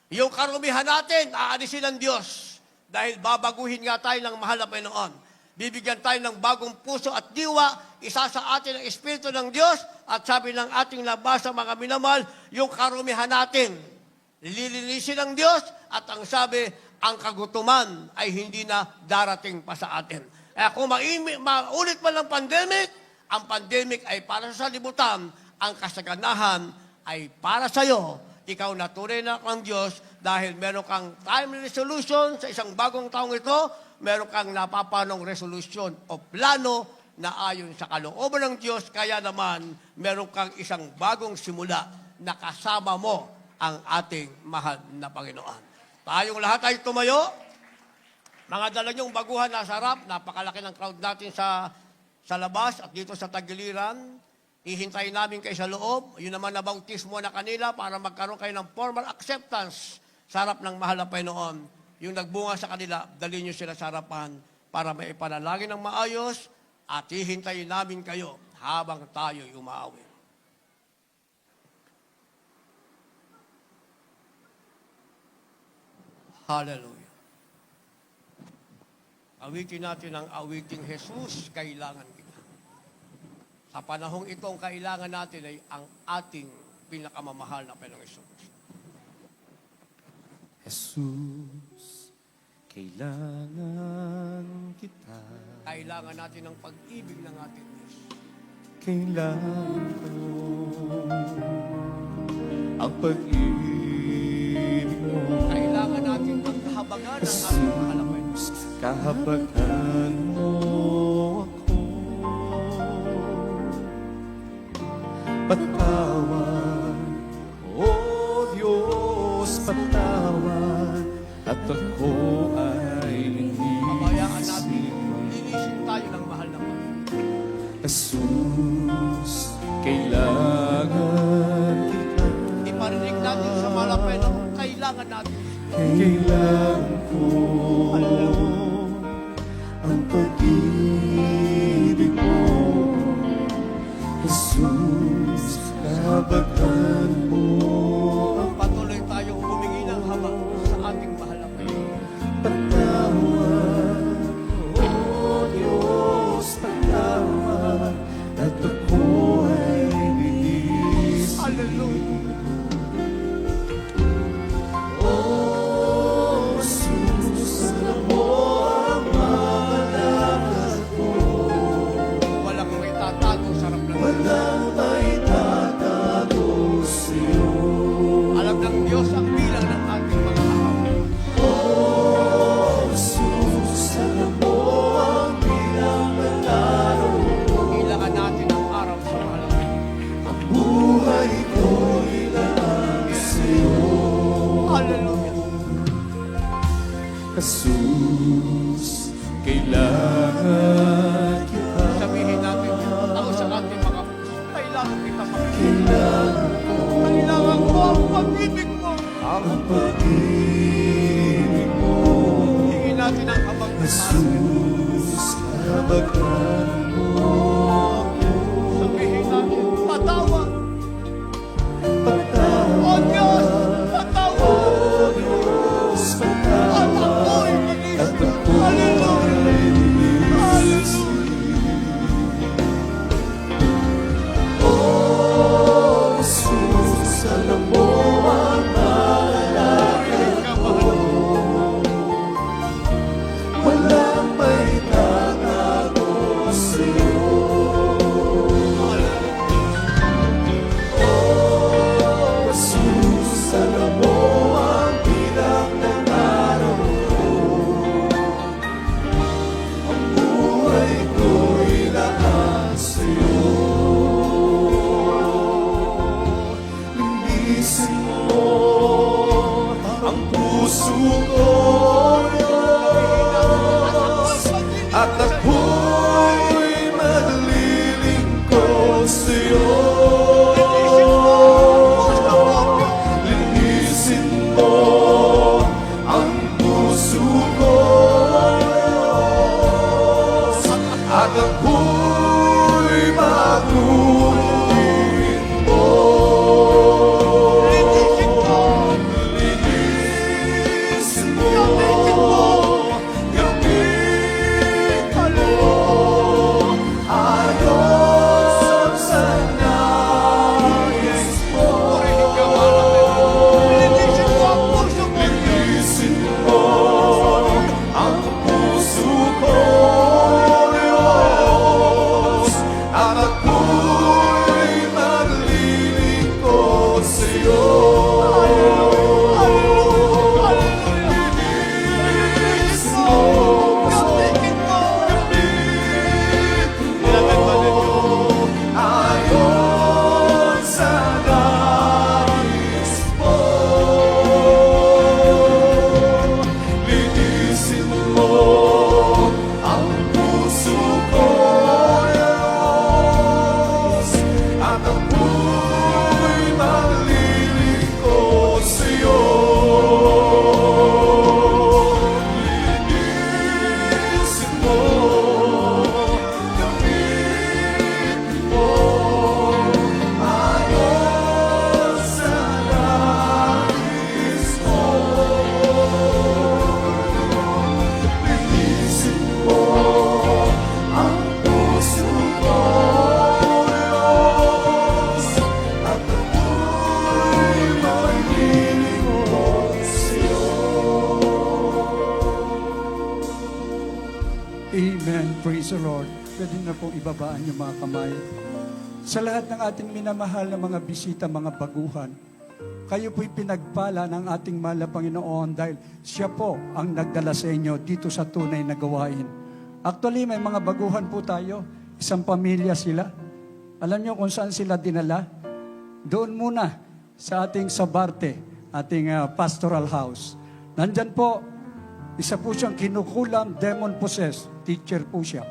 Yung karumihan natin, aalisin ng Diyos dahil babaguhin nga tayo ng mahal na Panginoon. Bibigyan tayo ng bagong puso at diwa, isa sa atin ang Espiritu ng Diyos at sabi ng ating nabasa mga minamahal, yung karumihan natin, lilinisin ng Diyos at ang sabi, ang kagutuman ay hindi na darating pa sa atin. Kaya kung maulit man ang pandemic ay para sa libutan, ang kasaganahan ay para sa iyo. Ikaw na tunay na ng Diyos dahil meron kang timely resolution sa isang bagong taong ito, meron kang napapanong resolution o plano na ayon sa kalooban ng Diyos, kaya naman meron kang isang bagong simula na kasama mo ang ating mahal na Panginoon. Tayong lahat ay tumayo. Mga dala niyong baguhan nasa harap. Napakalaki ng crowd natin sa labas at dito sa tagiliran. Hihintayin namin kayo sa loob. Yun naman na bautismo na kanila para magkaroon kayo ng formal acceptance sa harap ng mahal na Panginoon. Yung nagbunga sa kanila, dali niyo sila sa harapan para may ipanalangin ng maayos at hihintayin namin kayo habang tayo'y umaawit. Hallelujah. Awitin natin ang awiting Jesus, kailangan kita. Sa panahong ito, ang kailangan natin ay ang ating pinakamamahal na Panginoong Hesus. Jesus, kailangan kita. Kailangan natin ng pag-ibig ng ating Diyos. Kailangan ko ang pag-ibig mo. Kailangan natin ng kahabagan ng ating mahal na Panginoon. Kahabagan mo ako. Patawad, O Diyos, patawad, at ako ay Pabayaan natin, linisin. linisin tayo ng mahal na Panginoon. Jesus, kailangan kita. Iparinig natin sa mahal na kailangan natin. Kailangan ko ang pag-ibig mo, Jesus, kabagan mo. Patuloy tayong humingi ng habag sa ating mahal na Panginoon. Patawad, O Diyos, patawad, at ako ay binis. Hallelujah. O Jesus, alam mo ang mga lakad ko. Walang may tatago sa harap ng Diyos. Walang maitatago sa'yo. Alam ng Diyos ang bilang ng ating mga away. O Jesus, alam mo ang bilang ng araw ko. Kailangan natin ang araw sa mahal na Panginoon. Buhay ko'y lang sa'yo. Hallelujah. Jesus, kailangan kita. Sabihin natin ako sa ating mga puso. Kailangan kita Panginoon. Kailangan ko Kailangan ko ang pag-ibig mo. ang pag-ibig mo. Hingin natin ang habang ng ating. Jesus, kabagan mo. Sabihin natin, patawad. Patawad, O Diyos, patawad. O Diyos, patawad. At ako'y At bilis. ako Hallelujah. ay binis. Hallelujah. O Jesus, alam mo ang Purihin ka, mahal. walang maitatago sa'yo. O Jesus, alam mo ang bilang ng araw ko. Ang buhay ko'y lahat sa'yo. Linisin mo ang puso ko, Diyos, at ako'y maglilingkod sa'yo. Linisin mo ang puso ko, Diyos, at ako'y baguhin mo. Linisin mo, gamitin mo, ayon sa nais mo. Purihin ka, mahal. Linisin mo ang puso mo. Linisin mo ang puso ko, Diyos, at ako'y maglilingkod sa'yo. Linisin mo, Gamitin mo. gamitin mo, ayon sa nais mo. Linisin mo ang puso ko, Diyos, at ako'y maglilingkod sa'yo. Linisin mo, gamitin mo, ayon sa nais mo. Linisin mo ang puso ko, Diyos, at ako'y maglilingkod sa'yo. Amen. Praise the Lord. Pwede na pong ibabaan yung mga kamay. Sa lahat ng ating minamahal na mga bisita, mga baguhan, kayo po'y pinagpala ng ating mahal na Panginoon dahil siya po ang nagdala sa inyo dito sa tunay na gawain. Actually, may mga baguhan po tayo. Isang pamilya sila. Alam nyo kung saan sila dinala? Doon muna sa ating Sabarte, ating pastoral house. Nandyan po, isa po siyang kinukulam, demon-possessed. Teacher po siya.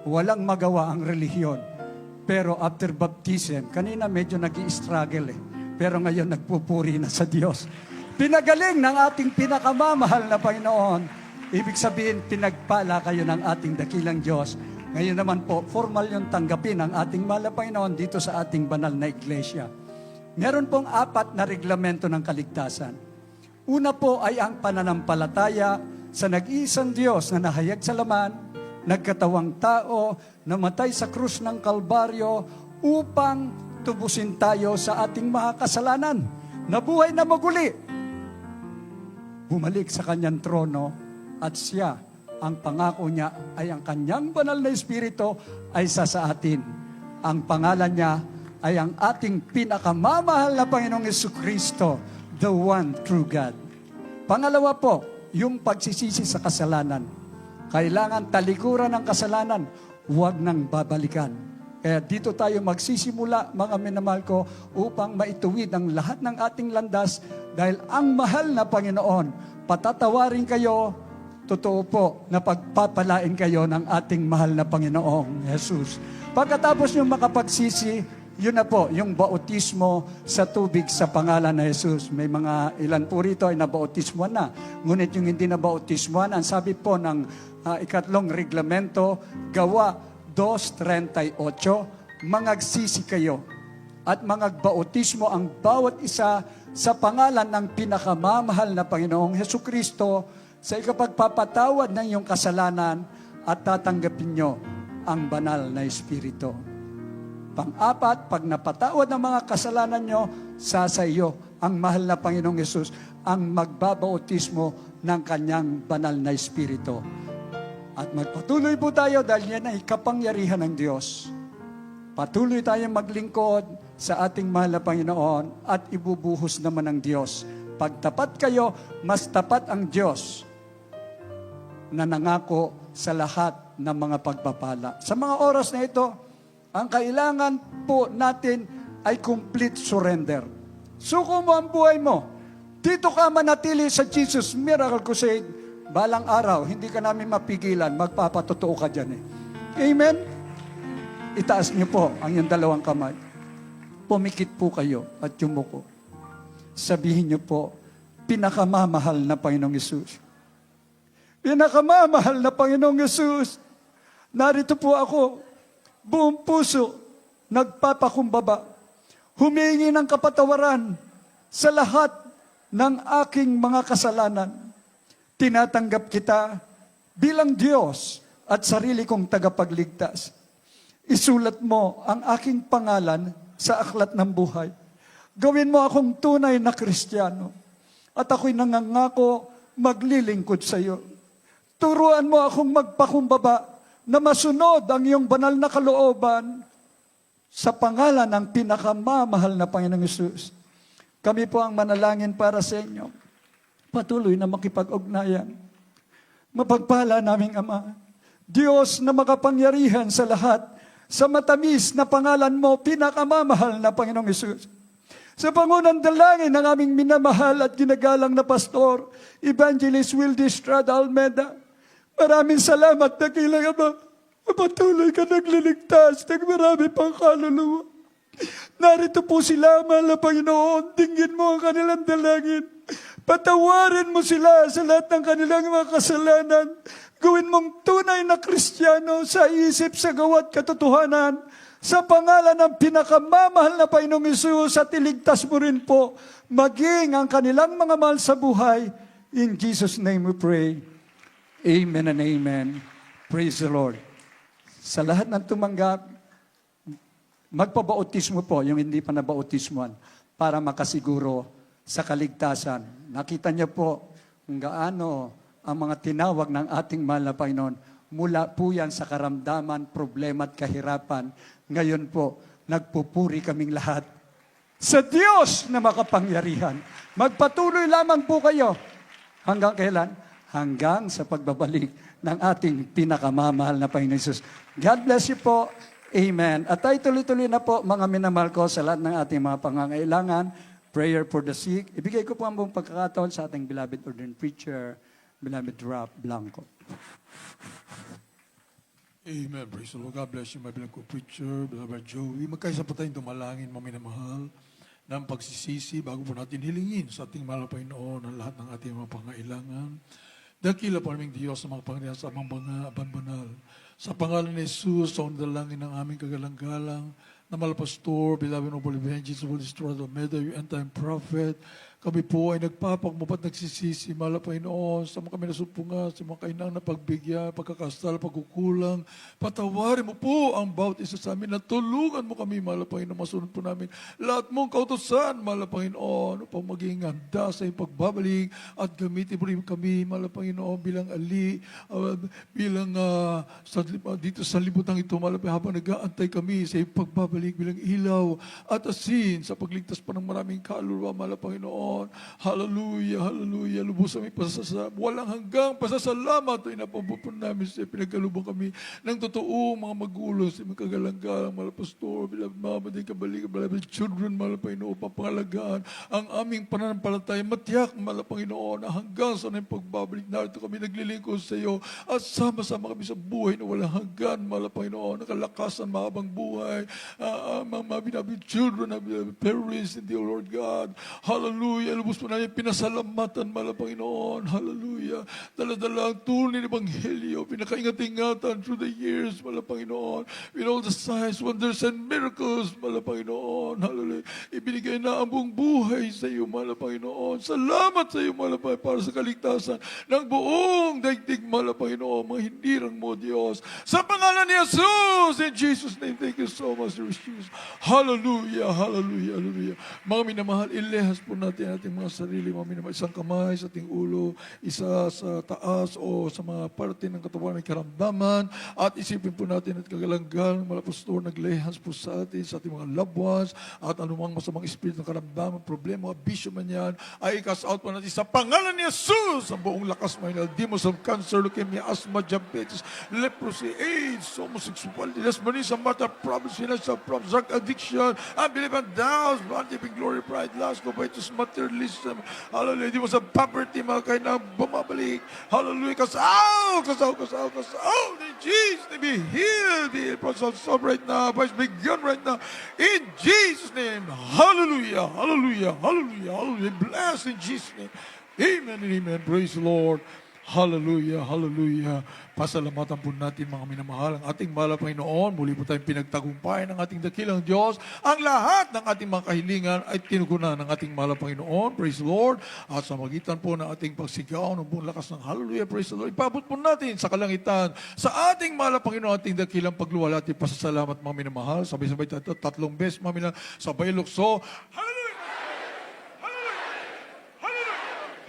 Walang magawa ang relihiyon. Pero after baptism, kanina medyo nag-i-struggle eh. Pero ngayon nagpupuri na sa Diyos. pinagaling ng ating pinakamamahal na Panginoon. Ibig sabihin, pinagpala kayo ng ating dakilang Diyos. Ngayon naman po, formal yung tanggapin ng ating mahal na Panginoon dito sa ating banal na iglesia. Meron pong 4 na reglamento ng kaligtasan. Una po ay ang pananampalataya sa nag-iisang Diyos na nahayag sa laman, nagkatawang tao, namatay sa krus ng Kalbaryo upang tubusin tayo sa ating mga kasalanan. Nabuhay na maguli. Bumalik sa kanyang trono at siya, ang pangako niya ay ang kanyang banal na Espiritu ay sa atin. Ang pangalan niya ay ang ating pinakamamahal na Panginoong Jesucristo, the one true God. Pangalawa po, yung pagsisisi sa kasalanan. Kailangan talikuran ng kasalanan, huwag nang babalikan. Kaya dito tayo magsisimula, mga minamahal ko, upang maituwid ang lahat ng ating landas dahil ang mahal na Panginoon, patatawarin kayo, totoo po na pagpapalain kayo ng ating mahal na Panginoong Jesus. Pagkatapos nyo makapagsisi, yun na po, yung bautismo sa tubig sa pangalan na Jesus. May mga ilan po rito ay nabautismuan na. Ngunit yung hindi nabautismuan, ang sabi po ng ikatlong reglamento, Gawa 2:38, mangagsisi kayo at mangagbautismo ang bawat isa sa pangalan ng pinakamamahal na Panginoong Hesukristo sa ikapagpapatawad ng iyong kasalanan at tatanggapin nyo ang banal na Espiritu. Pang-4, pag napatawad ng mga kasalanan nyo, sa iyo ang mahal na Panginoong Yesus ang magbabautismo ng kanyang banal na Espiritu. At magpatuloy po tayo dahil yan ay kapangyarihan ng Diyos. Patuloy tayong maglingkod sa ating mahal na Panginoon at ibubuhos naman ng Diyos. Pag tapat kayo, mas tapat ang Diyos na nangako sa lahat ng mga pagpapala. Sa mga oras na ito, ang kailangan po natin ay complete surrender. Suko mo ang buhay mo. Dito ka manatili sa Jesus Miracle Crusade. Balang araw, hindi ka namin mapigilan, magpapatotoo ka dyan eh. Amen? Itaas niyo po ang iyong 2 kamay. Pumikit po kayo at yumuko. Sabihin niyo po, pinakamamahal na Panginoong Yesus. Pinakamamahal na Panginoong Yesus. Narito po ako, buong puso, nagpapakumbaba. Humingi ng kapatawaran sa lahat ng aking mga kasalanan. Tinatanggap kita bilang Diyos at sarili kong tagapagligtas. Isulat mo ang aking pangalan sa aklat ng buhay. Gawin mo akong tunay na Kristiyano. At ako'y nangangako maglilingkod sa iyo. Turuan mo akong magpakumbaba na masunod ang iyong banal na kalooban sa pangalan ng pinakamamahal na Panginoong Yesus. Kami po ang manalangin para sa inyo. Patuloy na makipag-ugnayan. Mapagpala naming Ama, Diyos na makapangyarihan sa lahat, sa matamis na pangalan mo, pinakamamahal na Panginoong Yesus. Sa pangunang dalangin ng aming minamahal at ginagalang na pastor, Evangelist Wildy Estrada Almeda, maraming salamat, dakilang Ama. Patuloy ka nagliligtas ng marami pang kaluluwa. Narito po sila, mahal na Panginoon, dinggin mo ang kanilang dalangin. Patawarin mo sila sa lahat ng kanilang mga kasalanan. Gawin mong tunay na Kristiyano sa isip, sa gawa at katotohanan. Sa pangalan ng pinakamamahal na Panginoong Hesus at iligtas mo rin po maging ang kanilang mga mahal sa buhay. In Jesus' name we pray. Amen and amen. Praise the Lord. Sa lahat ng tumanggap, magpabautismo po yung hindi pa nabautismuan para makasiguro sa kaligtasan. Nakita niyo po kung gaano ang mga tinawag ng ating mahal na Panginoon. Mula po yan sa karamdaman, problema at kahirapan. Ngayon po, nagpupuri kaming lahat sa Diyos na makapangyarihan. Magpatuloy lamang po kayo. Hanggang kailan? Hanggang sa pagbabalik ng ating pinakamamahal na Panginoon Jesus. God bless you po. Amen. At tayo tuloy-tuloy na po, mga minamahal ko, sa lahat ng ating mga pangangailangan. Prayer for the sick. Ibigay ko po ang buong pagkakataon sa ating beloved ordained preacher, beloved Rap Blanco. Amen. Praise the Lord. God bless you, my beloved preacher, beloved Joey. Magkaisa po tayong dumalangin, mga minamahal. ng pagsisisi bago po natin hilingin sa ating mahal na Panginoon ang lahat ng ating mga pangailangan. Dakila po naming Diyos sa mga Panginoon sa amang mga banal. Sa pangalan ni Jesus, sa dalangin ng aming kagalang-galang, na mahal pastor, beloved noble evangelist, Holy Spirit of Meda, you end-time prophet, kami po ay nagpapakmupat, nagsisisi, mahal na Panginoon, sa mga kami nasumpungan, sa mga kainang na pagbigyan, pagkakasal, pagkukulang. Patawarin mo po ang bawat isa sa amin, at tulungan mo kami, mahal na Panginoon, masunod po namin lahat mong kautusan, mahal na Panginoon, upang maging handa sa iyong pagbabalik, at gamitin mo rin kami, mahal na Panginoon, bilang dito sa libutan ito, mahal na Panginoon, habang nag-aantay kami sa iyong pagbabalik, bilang ilaw at asin sa pagligtas pa ng maraming kaluluwa, mahal na Panginoon. Hallelujah, hallelujah. Lubos kami walang hanggang pasasalamat ay napapupun namin sa pinagkalubong kami ng totoong mga magulang sa mga kagalang-galang, mahal pastor, beloved mama, din kabalik, beloved children, mahal Panginoon, papangalagaan ang aming pananampalataya, matiyak, mahal Panginoon, na hanggang sa nang pagbabalik narito kami naglilingkod sa iyo at sama-sama kami sa buhay na walang hanggan, mahal Panginoon, nakalakasan, mahabang buhay, mga beloved children, beloved parents in the Lord God. Hallelujah. Lubos po namin pinasalamatan, mahal Panginoon. Hallelujah. Dala-dala ang tunay ng Ebanghelyo, pinakaingat-ingatan through the years, mahal Panginoon. With all the signs, wonders, and miracles, mahal Panginoon. Hallelujah. Ibinigay na ang buong buhay sa iyo, mahal Panginoon. Salamat sa iyo, mahal Panginoon, para sa kaligtasan ng buong daigdig, mahal Panginoon, mga hindirang mo, Diyos. Sa pangalan ni Jesus, in Jesus' name, thank you so much, Lord Jesus. Hallelujah, hallelujah, hallelujah. Mga minamahal, ilehas po natin ating mga sarili, mga minamahal, isang kamay sa ating ulo, isa sa taas o sa mga parte ng katawan ng karamdaman, at isipin po natin at kagalang-galang, mga pastor, naglehas po sa ating mga loved ones, at anumang masamang espiritu ng karamdaman, problema, bisyo man yan, ay i-cast out po natin sa pangalan ni Jesus, ang buong lakas mga demons of cancer, leukemia, asthma, diabetes, leprosy, AIDS, homosexuality, lesbianism, matter problems, financial problems, drug addiction, unbelief and doubts, bonding, glory, pride, lust, covetous, materialism, hallelujah, di mo sa poverty, mga kayo na bumabalik, hallelujah, kasaw, in Jesus' name, be healed, be healed, stop right now, praise begin right now, in Jesus' name, hallelujah, hallelujah, hallelujah, hallelujah, bless in Jesus' name, amen and amen, praise the Lord, hallelujah, hallelujah. Pasalamatan po natin, mga minamahal, ang ating mahal na Panginoon. Muli po tayong pinagtagumpayan ng ating dakilang Diyos. Ang lahat ng ating mga kahilingan ay tinugunan ng ating mahal na Panginoon. Praise the Lord. At sa magitan po ng ating pagsigaw ng buong lakas ng hallelujah, praise the Lord. Ipabot po natin sa kalangitan sa ating mahal na Panginoon, ating dakilang pagluwalhati. Pasasalamat, mga minamahal. Sabay-sabay tayo, 3 beses, mga minamahal. Sabay lukso. Hallelujah!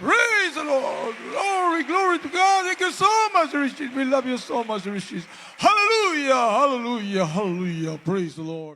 Praise the Lord. Glory, glory to God. Thank you so much, Richard. We love you so much, Richard. Hallelujah, hallelujah, hallelujah. Praise the Lord.